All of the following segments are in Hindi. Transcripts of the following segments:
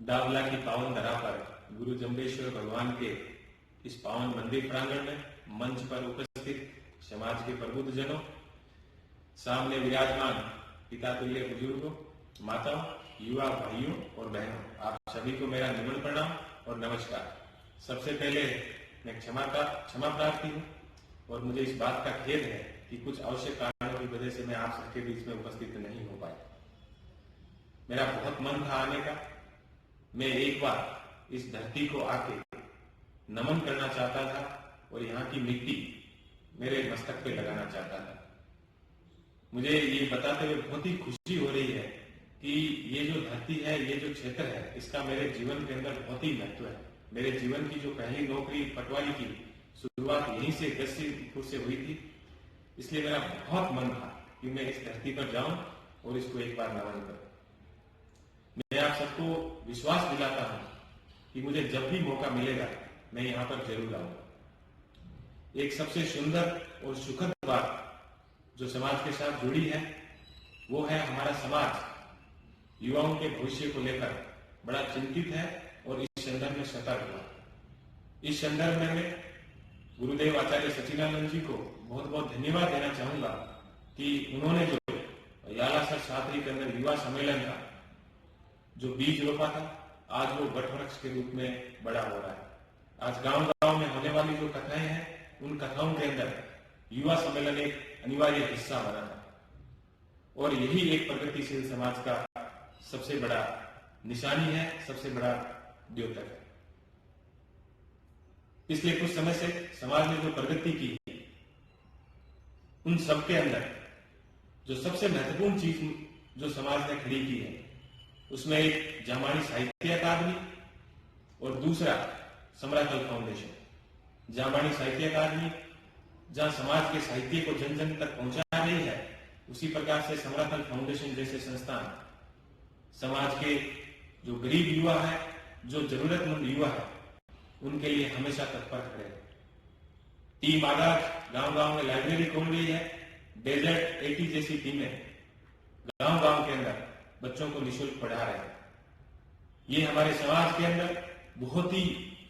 दावला की पावन धरा पर गुरु जम्बेश्वर भगवान के इस पावन मंदिर प्रांगण में मंच पर उपस्थित समाज के प्रबुद्ध जनों, सामने विराजमान पिता तुल्य बुजुर्गों, माताओं, युवा भाइयों और बहनों, आप सभी को मेरा निमन प्रणाम और नमस्कार। सबसे पहले मैं क्षमा प्रार्थी हूँ और मुझे इस बात का खेद है कि कुछ आवश्यक कारणों की वजह से मैं आप सबके बीच में उपस्थित नहीं हो पाया। मेरा बहुत मन था आने का। मैं एक बार इस धरती को आके नमन करना चाहता था और यहाँ की मिट्टी मेरे मस्तक पे लगाना चाहता था। मुझे ये बताते हुए बहुत ही खुशी हो रही है कि ये जो धरती है, ये जो क्षेत्र है, इसका मेरे जीवन के अंदर बहुत ही महत्व है। मेरे जीवन की जो पहली नौकरी पटवारी की शुरुआत यहीं से 10 से हुई थी, इसलिए मेरा बहुत मन था कि मैं इस धरती पर जाऊं और इसको एक बार नमन करूं। मैं आप सबको विश्वास दिलाता हूं कि मुझे जब भी मौका मिलेगा मैं यहाँ पर जरूर आऊंगा। एक सबसे सुंदर और सुखद बात जो समाज के साथ जुड़ी है वो है हमारा समाज युवाओं के भविष्य को लेकर बड़ा चिंतित है और इस संदर्भ में सतर्क हुआ। इस संदर्भ में मैं गुरुदेव आचार्य सचिदानंद जी को बहुत बहुत धन्यवाद देना चाहूंगा कि उन्होंने जो यालासर शास्त्री के अंदर युवा सम्मेलन का जो बीज रोपा था, आज वो वटवृक्ष के रूप में बड़ा हो रहा है। आज गांव गांव में होने वाली जो कथाएं हैं, उन कथाओं के अंदर युवा सम्मेलन एक अनिवार्य हिस्सा बना था और यही एक प्रगतिशील समाज का सबसे बड़ा निशानी है, सबसे बड़ा द्योतक है। पिछले कुछ समय से समाज ने जो प्रगति की, उन सबके अंदर जो सबसे महत्वपूर्ण चीज जो समाज ने खड़ी की है, उसमें एक जामानी साहित्य अकादमी और दूसरा समराकल फाउंडेशन। जामानी साहित्य अकादमी जहां समाज के साहित्य को जन जन तक पहुंचा रही है, उसी प्रकार से समराकल फाउंडेशन जैसे संस्थान समाज के जो गरीब युवा है, जो जरूरतमंद युवा है, उनके लिए हमेशा तत्पर खड़े हैं। टीम आगाज गांव गांव में लाइब्रेरी खोल रही है। डेजर्ट 80 जैसी टीमें गांव गांव के अंदर बच्चों को निःशुल्क पढ़ा रहे हैं। ये हमारे समाज के अंदर बहुत ही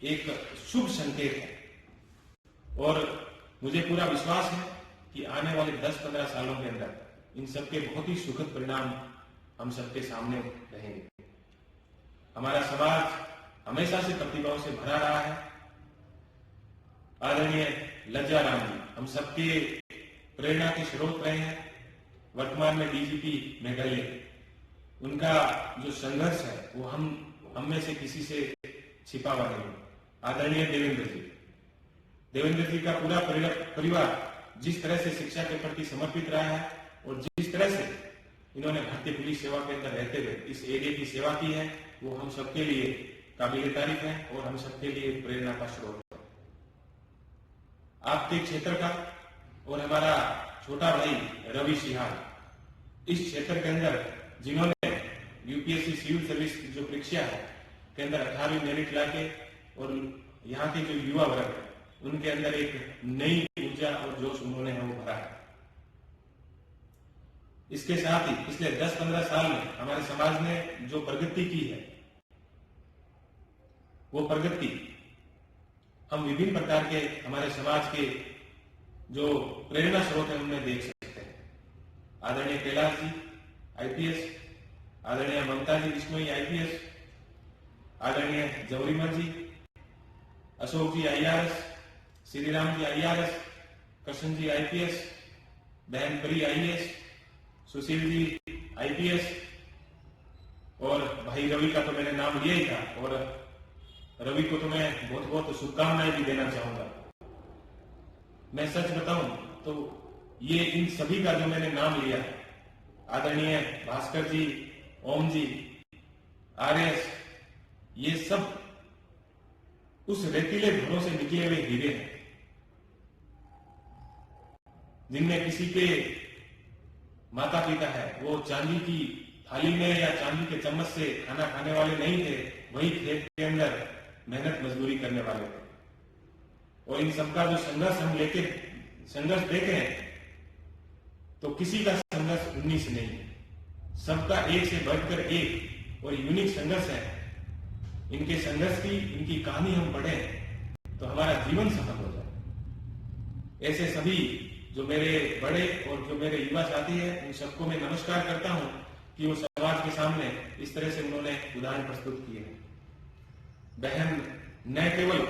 एक शुभ संकेत है और मुझे पूरा विश्वास है कि आने वाले 10-15 सालों के अंदर इन सबके बहुत ही सुखद परिणाम हम सबके सामने रहेंगे। हमारा समाज हमेशा से प्रतिभाओं से भरा रहा है। आदरणीय लज्जा राम जी हम सबके प्रेरणा के स्रोत रहे हैं। वर्तमान में डीजीपी मेघालय, उनका जो संघर्ष है वो हम में से किसी से छिपा हुआ नहीं। आदरणीय देवेंद्र जी का पूरा परिवार जिस तरह से शिक्षा के प्रति समर्पित रहा है और जिस तरह से इन्होंने भारतीय पुलिस सेवा के अंदर रहते हुए इस एरिया की सेवा की है, वो हम सबके लिए काबिल तारीफ है और हम सबके लिए प्रेरणा का स्रोत है। आपके क्षेत्र का और हमारा छोटा भाई रवि सिहाल, इस क्षेत्र के अंदर जिन्होंने यूपीएससी सिविल सर्विस की जो परीक्षा है के अंदर 18वीं मेरिट लाके और यहाँ के जो युवा वर्ग है उनके अंदर एक नई ऊर्जा और जोश उन्होंने वो भरा है। इसके साथ ही पिछले 10-15 साल में हमारे समाज ने जो प्रगति की है, वो प्रगति हम विभिन्न प्रकार के हमारे समाज के जो प्रेरणा स्रोत है उनमें देख सकते हैं। आदरणीय कैलाश जी आईपीएस, आदरणीय ममता जी बिश्नोई आईपीएस, आदरणीय जवरीमल जी, अशोक जी IRS, Shriram ji IRS, Krishna ji IPS, बहन परी आईएएस, सुशील जी आईपीएस और भाई रवि का तो मैंने नाम लिया ही था और रवि को तो मैं बहुत बहुत शुभकामनाएं भी देना चाहूंगा। मैं सच बताऊं तो ये इन सभी का जो मैंने नाम लिया, आदरणीय भास्कर जी, ओम जी, आरएस, ये सब उस रेतीले घरों से निकले हुए हीरे हैं जिनमें किसी के माता पिता है वो चांदी की थाली में या चांदी के चम्मच से खाना खाने वाले नहीं थे, वही खेत के अंदर मेहनत मजदूरी करने वाले थे। और इन सबका जो संघर्ष हम संघर्ष देखें तो किसी का संघर्ष 19 नहीं है, सबका एक से बढ़कर एक और यूनिक संघर्ष है इनके संघर्ष की, इनकी कहानी हम पढ़ें तो हमारा जीवन सफल हो जाए। ऐसे सभी जो मेरे बड़े और जो मेरे युवा साथी हैं, उन सबको मैं नमस्कार करता हूं कि वो समाज के सामने इस तरह से उन्होंने उदाहरण प्रस्तुत किए हैं। बहन न केवल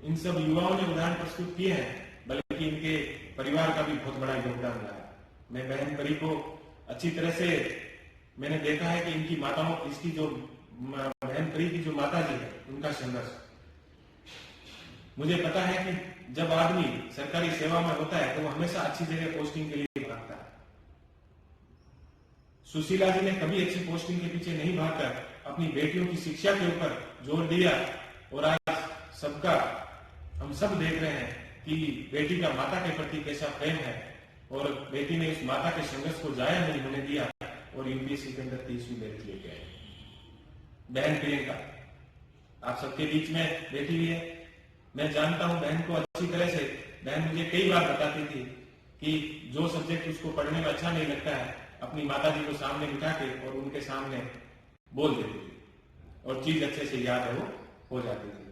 इन सब युवाओं ने उदाहरण प्रस्तुत किए हैं, बल्कि इनके परिवार का भी बहुत बड़ा योगदान रहा है। मैं बहन परी को अच्छी तरह से मैंने देखा है कि इनकी माताओं, इसकी जो बहन परी की जो माता जी है, उनका संघर्ष, मुझे पता है कि जब आदमी सरकारी सेवा में होता है तो वो हमेशा अच्छी जगह पोस्टिंग के लिए भागता है। सुशीला जी ने कभी अच्छी पोस्टिंग के पीछे नहीं भागकर अपनी बेटियों की शिक्षा के ऊपर जोर दिया, और आज सबका हम सब देख रहे हैं कि बेटी का माता के प्रति कैसा प्रेम है, और बेटी ने उस माता के संघर्ष को जाया नहीं होने दिया और यूपीएससी के अंदर 30वीं मेरिट लेके आई। बहन प्रियंका आप सबके बीच में बैठी हुई है। मैं जानता हूं बहन को अच्छी तरह से। बहन मुझे कई बार बताती थी कि जो सब्जेक्ट उसको पढ़ने में अच्छा नहीं लगता है, अपनी माता जी को सामने बिठा के और उनके सामने बोल देती थी, और चीज अच्छे से याद है वो हो जाती थी।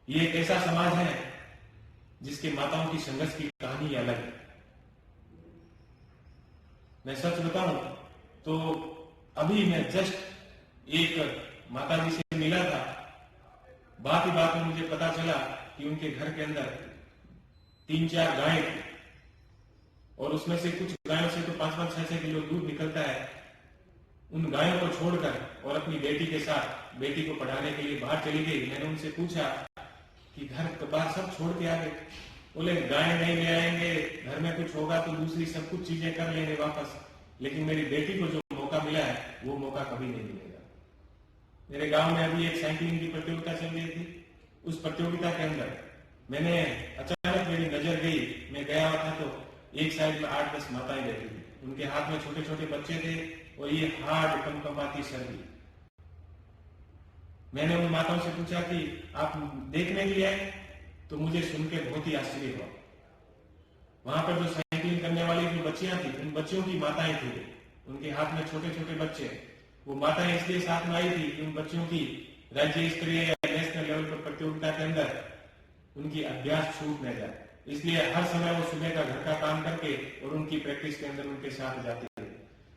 ये एक ऐसा समाज है जिसके माताओं की संघर्ष की कहानी अलग है। मैं सच बताऊं तो अभी मैं जस्ट एक माता जी से मिला था। बात ही बात में मुझे पता चला कि उनके घर के अंदर 3-4 गायें थी, और उसमें से कुछ गायों से तो 5-5, 6-6 किलो दूध निकलता है। उन गायों को छोड़कर और अपनी बेटी के साथ बेटी को पढ़ाने के लिए बाहर चली गई। मैंने उनसे पूछा कि घर के बाहर सब छोड़ के आ गए। बोले गाय नहीं ले आएंगे, घर में कुछ होगा तो दूसरी सब कुछ चीजें कर लेंगे वापस, लेकिन मेरी बेटी को जो मौका मिला है वो मौका कभी नहीं मिलेगा। मेरे गांव में अभी एक साइकिलिंग की प्रतियोगिता चल रही थी। उस प्रतियोगिता के अंदर मैंने अचानक मेरी नजर गई, मैं गया हुआ था तो एक साइड में 8-10 माताएं बैठी थी। उनके हाथ में छोटे छोटे बच्चे थे और ये हार्ड कंपकंपाती सर्दी। मैंने उन माताओं से पूछा कि आप देखने के लिए आए? तो मुझे सुन के बहुत ही आश्चर्य हुआ। वहां पर जो साइकिलिंग करने वाली जो बच्चियां थी, उन बच्चियों की माताएं थी, उनके हाथ में छोटे छोटे बच्चे। वो माताएं इसलिए साथ में आई थी कि उन बच्चों की राज्य स्तरीय या नेशनल लेवल पर प्रतियोगिता के अंदर उनकी अभ्यास छूट न जाए, इसलिए हर समय वो सुबह का घर का काम करके और उनकी प्रैक्टिस के अंदर उनके साथ जाती है।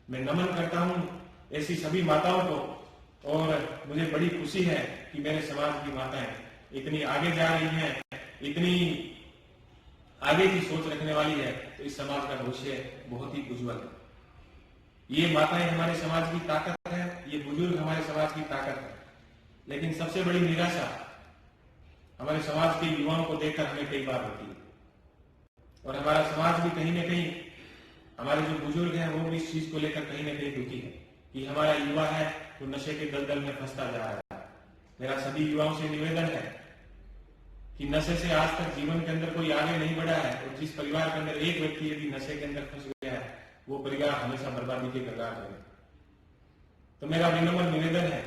मैं नमन करता हूं ऐसी सभी माताओं को, और मुझे बड़ी खुशी है कि मेरे समाज की माताएं इतनी आगे जा रही हैं, इतनी आगे की सोच रखने वाली है, तो इस समाज का भविष्य बहुत ही उज्जवल है। ये माताएं हमारे समाज की ताकत है, ये बुजुर्ग हमारे समाज की ताकत है। लेकिन सबसे बड़ी निराशा हमारे समाज के युवाओं को देखकर हमें कई बार होती है, और हमारा समाज भी कहीं ना कहीं, हमारे जो बुजुर्ग हैं वो भी इस चीज को लेकर कहीं ना कहीं दुखी है कि हमारा युवा है तो नशे के दलदल में फंसता जा रहा है। मेरा सभी युवाओं से निवेदन है कि नशे से आज तक जीवन के अंदर कोई आगे नहीं बढ़ा है, और जिस परिवार के अंदर एक व्यक्ति यदि नशे के अंदर फंस गया है, वो परिवार हमेशा बर्बादी के कगार पर है। तो मेरा विनम्र निवेदन है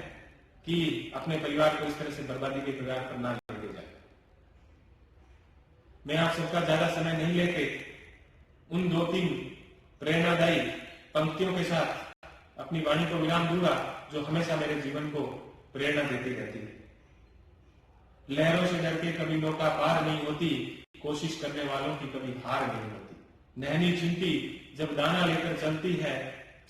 कि अपने परिवार को इस तरह से बर्बादी के कगार पर ना ले जाए। मैं आप सबका ज्यादा समय नहीं लेके उन 2-3 प्रेरणादायी पंक्तियों के साथ अपनी वाणी को विराम दूंगा, जो हमेशा मेरे जीवन को प्रेरणा देती रहती है। लहरों से डर के कभी नौका पार नहीं होती, कोशिश करने वालों की कभी हार नहीं होती। नहनी चिंटी जब दाना लेकर चलती है,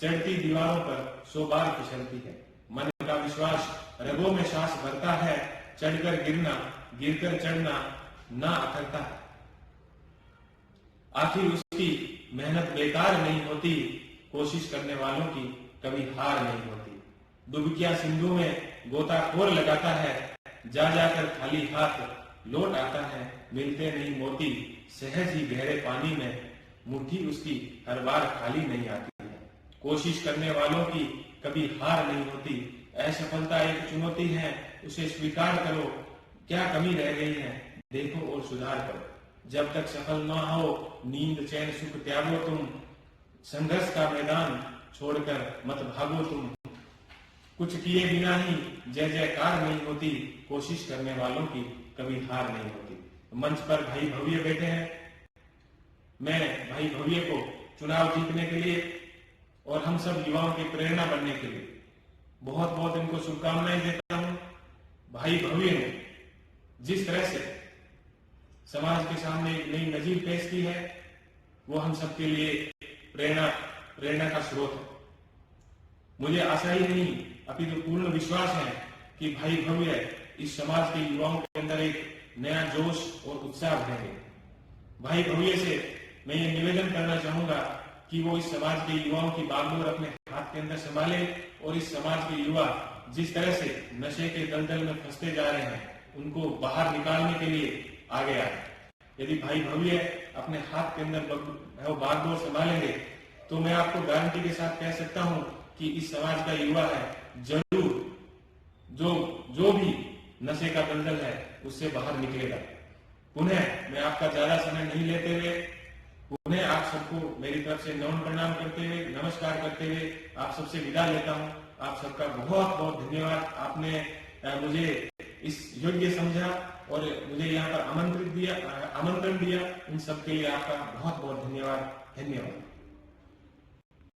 चढ़ती दीवारों पर 100 बार फिसलती है। मन का विश्वास रगों में सांस भरता है, चढ़कर गिरना, गिरकर चढ़ना ना अखरता है। आखिर उसकी मेहनत बेकार नहीं होती, कोशिश करने वालों की कभी हार नहीं होती। डुबकियां सिंधु में गोताखोर लगाता है, जा जाकर खाली हाथ लौट आता है। मिलते नहीं मोती सहज ही गहरे पानी में, मुट्ठी उसकी हर बार खाली नहीं आती है। कोशिश करने वालों की कभी हार नहीं होती। असफलता एक चुनौती है, उसे स्वीकार करो। क्या कमी रह गई है देखो और सुधार करो। जब तक सफल न हो नींद चैन सुख त्यागो तुम, संघर्ष का मैदान छोड़कर मत भागो तुम। कुछ किए बिना ही जय जयकार नहीं होती, कोशिश करने वालों की कभी हार नहीं होती। मंच पर भाई भव्य बैठे हैं। मैं भाई भव्य को चुनाव जीतने के लिए और हम सब युवाओं की प्रेरणा बनने के लिए बहुत बहुत इनको शुभकामनाएं देता हूं। भाई भव्य ने जिस तरह से समाज के सामने एक नई नजीर पेश की है, वो हम सबके लिए प्रेरणा का स्रोत है। मुझे आशा ही नहीं अपितु पूर्ण विश्वास है कि भाई भव्य इस समाज के युवाओं के अंदर एक नया जोश और उत्साह भरेंगे। भाई भव्य से मैं ये निवेदन करना चाहूंगा कि वो इस समाज के युवाओं की बागडोर अपने हाथ के अंदर संभाले और इस समाज के युवा जिस तरह से नशे के दलदल में फंसते जा रहे हैं, उनको बाहर निकालने के लिए आगे आए। यदि भाई भव्य अपने हाथ के अंदर वो बागडोर संभालेंगे तो मैं आपको गारंटी के साथ कह सकता हूं कि इस समाज का युवा है जरूर जो भी नशे का दलदल है उससे बाहर निकलेगा। पुनः मैं आपका ज्यादा समय नहीं लेते हुए पुनः आप सबको मेरी तरफ से नमन प्रणाम करते हुए, नमस्कार करते हुए आप सबसे विदा लेता हूं। आप सबका बहुत बहुत धन्यवाद। आपने मुझे इस योग्य समझा और मुझे यहाँ पर आमंत्रण दिया। इन सबके लिए आपका बहुत बहुत धन्यवाद।